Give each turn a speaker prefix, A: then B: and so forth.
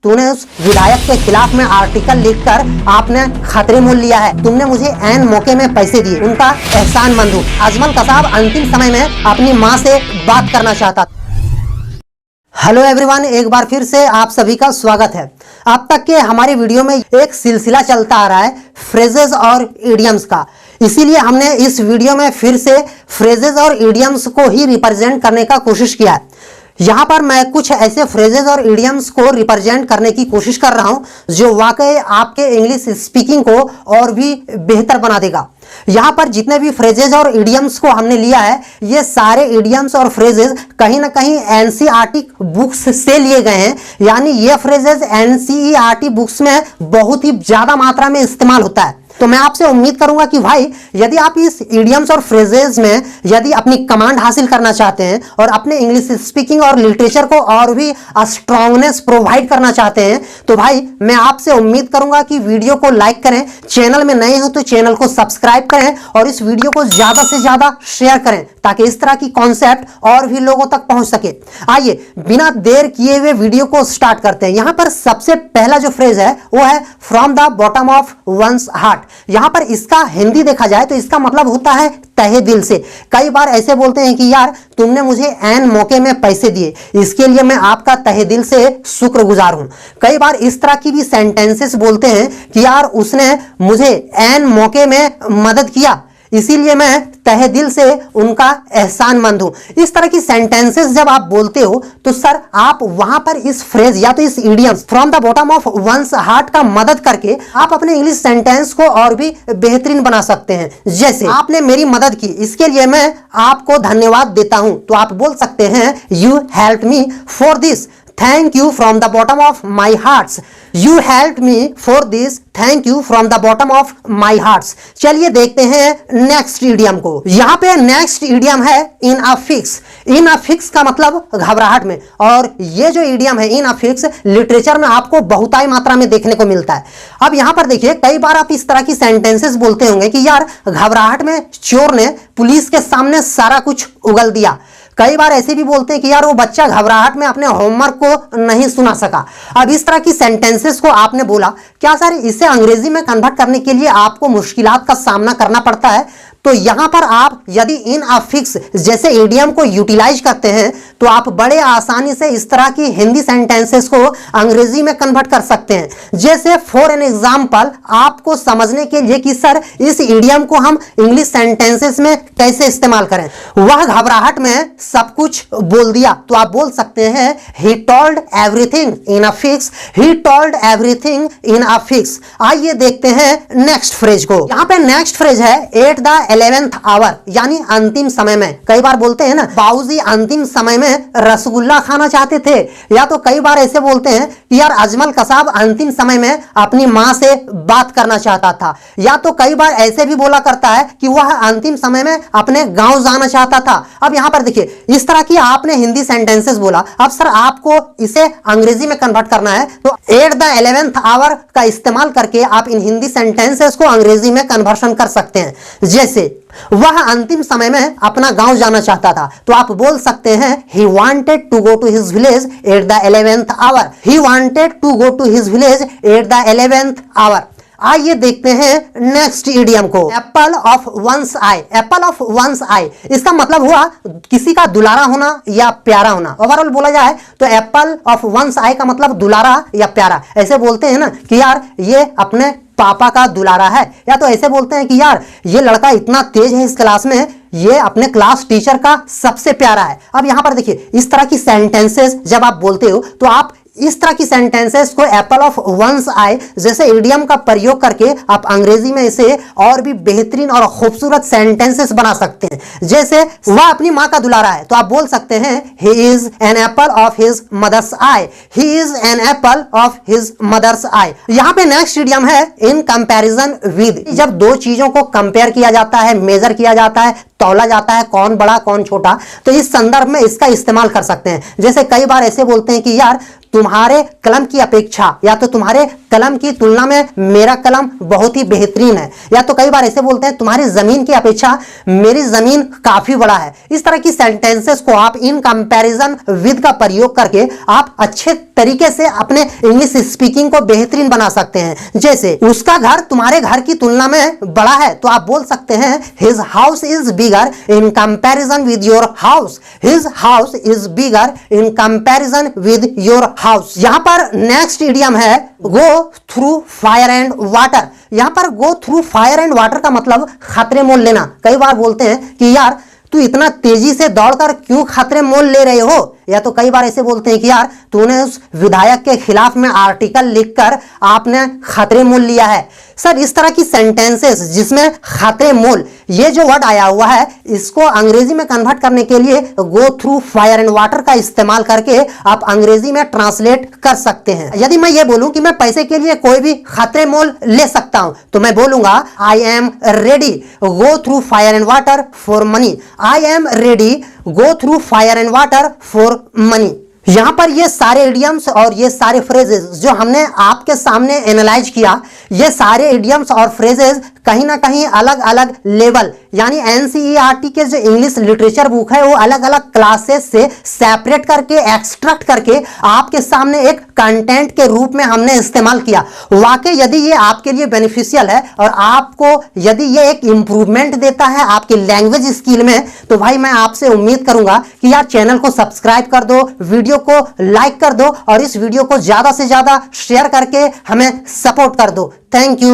A: तूने उस विधायक के खिलाफ में आर्टिकल लिखकर आपने खतरे मोल लिया है। तुमने मुझे ऐन मौके में पैसे दिए, उनका एहसानमंद हूँ। अजमल कसाब अंतिम समय में अपनी माँ से बात करना चाहता। हेलो एवरीवन, एक बार फिर से आप सभी का स्वागत है। अब तक के हमारे वीडियो में एक सिलसिला चलता आ रहा है फ्रेजेस और इडियम्स का, इसीलिए हमने इस वीडियो में फिर से फ्रेजेस और इडियम्स को ही रिप्रेजेंट करने का कोशिश किया है। यहाँ पर मैं कुछ ऐसे फ्रेजेस और इडियम्स को रिप्रेजेंट करने की कोशिश कर रहा हूँ जो वाकई आपके इंग्लिश स्पीकिंग को और भी बेहतर बना देगा। यहाँ पर जितने भी फ्रेजेस और इडियम्स को हमने लिया है, ये सारे इडियम्स और फ्रेजेस कहीं ना कहीं एनसीईआरटी बुक्स से लिए गए हैं। यानी ये फ्रेजेस एनसीईआरटी बुक्स में बहुत ही ज्यादा मात्रा में इस्तेमाल होता है। तो मैं आपसे उम्मीद करूंगा कि भाई यदि आप इस इडियम्स और फ्रेजेस में यदि अपनी कमांड हासिल करना चाहते हैं और अपने इंग्लिश स्पीकिंग और लिटरेचर को और भी स्ट्रांगनेस प्रोवाइड करना चाहते हैं, तो भाई मैं आपसे उम्मीद करूंगा कि वीडियो को लाइक करें, चैनल में नए हो तो चैनल को सब्सक्राइब करें और इस वीडियो को ज्यादा से ज्यादा शेयर करें ताकि इस तरह की कॉन्सेप्ट और भी लोगों तक पहुंच सके। आइए बिना देर किए हुए वीडियो को स्टार्ट करते हैं। यहां पर सबसे पहला जो फ्रेज है वो है from the bottom of once heart. यहां पर इसका हिंदी देखा जाए तो इसका मतलब होता है तहे दिल से। कई बार ऐसे बोलते हैं कि यार तुमने मुझे ऐन मौके में पैसे दिए, इसके लिए मैं आपका तहे दिल से शुक्रगुजार हूं। कई बार इस तरह की भी सेंटेंसेस बोलते हैं कि यार उसने मुझे ऐन मौके में मदद किया, इसीलिए मैं तहे दिल से उनका एहसानमंद हूं। इस तरह की सेंटेंसेस जब आप बोलते हो तो सर आप वहां पर इस फ्रेज या तो इस idiom from the bottom of once heart का मदद करके आप अपने इंग्लिश सेंटेंस को और भी बेहतरीन बना सकते हैं। जैसे आपने मेरी मदद की, इसके लिए मैं आपको धन्यवाद देता हूं, तो आप बोल सकते हैं you help me for this, thank you from the bottom of my hearts. You help me for this, thank you from the bottom of my hearts. चलिए देखते हैं नेक्स्ट इडियम को। यहां पे नेक्स्ट इडियम है इन a fix. In a fix का मतलब घबराहट में, और ये जो इडियम है इन अ फिक्स लिटरेचर में आपको बहुतायत मात्रा में देखने को मिलता है। अब यहां पर देखिए कई बार आप इस तरह की सेंटेंसेस बोलते होंगे कि यार घबराहट में चोर ने पुलिस के सामने सारा कुछ उगल दिया। कई बार ऐसे भी बोलते हैं कि यार वो बच्चा घबराहट में अपने होमवर्क को नहीं सुना सका। अब इस तरह की सेंटेंसेस को आपने बोला, क्या सर इसे अंग्रेजी में कन्वर्ट करने के लिए आपको मुश्किलात का सामना करना पड़ता है? तो यहां पर आप यदि इन अफिक्स जैसे इडियम को यूटिलाइज करते हैं तो आप बड़े आसानी से इस तरह की हिंदी सेंटेंसेस को अंग्रेजी में कन्वर्ट कर सकते हैं। जैसे फॉर एन एग्जांपल, आपको समझने के लिए कि सर इस इडियम को हम इंग्लिश सेंटेंसेस में कैसे इस्तेमाल करें। वह घबराहट में सब कुछ बोल दिया, तो आप बोल सकते हैं he told everything in a fix, he told everything in a fix. आइए देखते हैं नेक्स्ट फ्रेज को। यहां पे नेक्स्ट फ्रेज है एट द 11th आवर, यानी अंतिम समय में। कई बार बोलते हैं ना बाबूजी अंतिम समय में रसगुल्ला खाना चाहते थे, या तो कई बार ऐसे बोलते हैं कि यार अजमल कसाब अंतिम समय में अपनी मां से बात करना चाहता था, या तो कई बार ऐसे भी बोला करता है कि वह अंतिम समय में अपने गांव जाना चाहता था। अब यहां पर देखिए इस तरह की आपने हिंदी सेंटेंसेस बोला, अब सर आपको इसे अंग्रेजी में कन्वर्ट करना है तो एट द 11th आवर का इस्तेमाल करके आप इन हिंदी सेंटेंसेस को अंग्रेजी में कन्वर्शन कर सकते हैं। जैसे वह अंतिम समय में अपना गांव जाना चाहता था, तो आप बोल सकते हैं he wanted to go to his village at the 11th hour, he wanted to go to his village at the 11th hour। आइए देखते हैं नेक्स्ट इडियम को, apple of one's eye. Apple of one's eye इसका मतलब हुआ किसी का दुलारा होना या प्यारा होना। ओवरऑल बोला जाए तो एप्पल ऑफ वंस आई का मतलब दुलारा या प्यारा। ऐसे बोलते हैं ना कि यार ये अपने पापा का दुलारा है, या तो ऐसे बोलते हैं कि यार ये लड़का इतना तेज है इस क्लास में, ये अपने क्लास टीचर का सबसे प्यारा है। अब यहां पर देखिए इस तरह की सेंटेंसेस जब आप बोलते हो तो आप इस तरह की सेंटेंसेस को एप्पल ऑफ वंस आई जैसे इडियम का प्रयोग करके आप अंग्रेजी में इसे और भी बेहतरीन और खूबसूरत सेंटेंसेस बना सकते हैं। जैसे वह अपनी मां का दुलारा है, तो आप बोल सकते हैं he is an apple of his mother's I, he is an apple of his mother's आई। यहां पे नेक्स्ट इडियम है इन कंपैरिजन विद। जब दो चीजों को कंपेयर किया जाता है, मेजर किया जाता है, तौला जाता है, कौन बड़ा कौन छोटा, तो इस संदर्भ में इसका इस्तेमाल कर सकते हैं। जैसे कई बार ऐसे बोलते हैं कि यार तुम्हारे कलम की अपेक्षा या तो तुम्हारे कलम की तुलना में मेरा कलम बहुत ही बेहतरीन है, या तो कई बार ऐसे बोलते हैं तुम्हारी जमीन की अपेक्षा मेरी जमीन काफी बड़ा है। इस तरह की सेंटेंसेस को आप इन कंपैरिजन विद का प्रयोग करके आप अच्छे तरीके से अपने इंग्लिश स्पीकिंग को बेहतरीन बना सकते हैं। जैसे उसका घर तुम्हारे घर की तुलना में बड़ा है, तो आप बोल सकते हैं his house is bigger in comparison with your house. His house is bigger in comparison with your house. यहां पर नेक्स्ट इडियम है go through fire and water. यहां पर go through fire and water का मतलब खतरे मोल लेना। कई बार बोलते हैं कि यार तू इतना तेजी से दौड़कर क्यों खतरे मोल ले रहे हो, या तो कई बार ऐसे बोलते हैं कि यार तूने उस विधायक के खिलाफ में आर्टिकल लिखकर आपने खतरे मोल लिया है। सर इस तरह की सेंटेंसेस जिसमें खतरे मोल ये जो वर्ड आया हुआ है, इसको अंग्रेजी में कन्वर्ट करने के लिए go through fire and water का इस्तेमाल करके आप अंग्रेजी में ट्रांसलेट कर सकते हैं। यदि मैं ये बोलूं कि मैं पैसे के लिए कोई भी खतरे मोल ले सकता हूं, तो मैं बोलूंगा I am ready go through fire and water for money. I am ready go through fire and water for money. यहां पर ये सारे इडियम्स और ये सारे फ्रेजेस जो हमने आपके सामने एनालाइज किया, ये सारे इडियम्स और फ्रेजेस कहीं ना कहीं अलग अलग लेवल यानी एनसीईआरटी के जो इंग्लिश लिटरेचर बुक है वो अलग अलग क्लासेस से सेपरेट करके एक्सट्रैक्ट करके आपके सामने एक कंटेंट के रूप में हमने इस्तेमाल किया। वाकई यदि ये आपके लिए बेनिफिशियल है और आपको यदि ये एक इंप्रूवमेंट देता है आपकी लैंग्वेज स्किल में, तो भाई मैं आपसे उम्मीद करूंगा कि यार चैनल को सब्सक्राइब कर दो, वीडियो को लाइक कर दो और इस वीडियो को ज्यादा से ज्यादा शेयर करके हमें सपोर्ट कर दो। Thank you.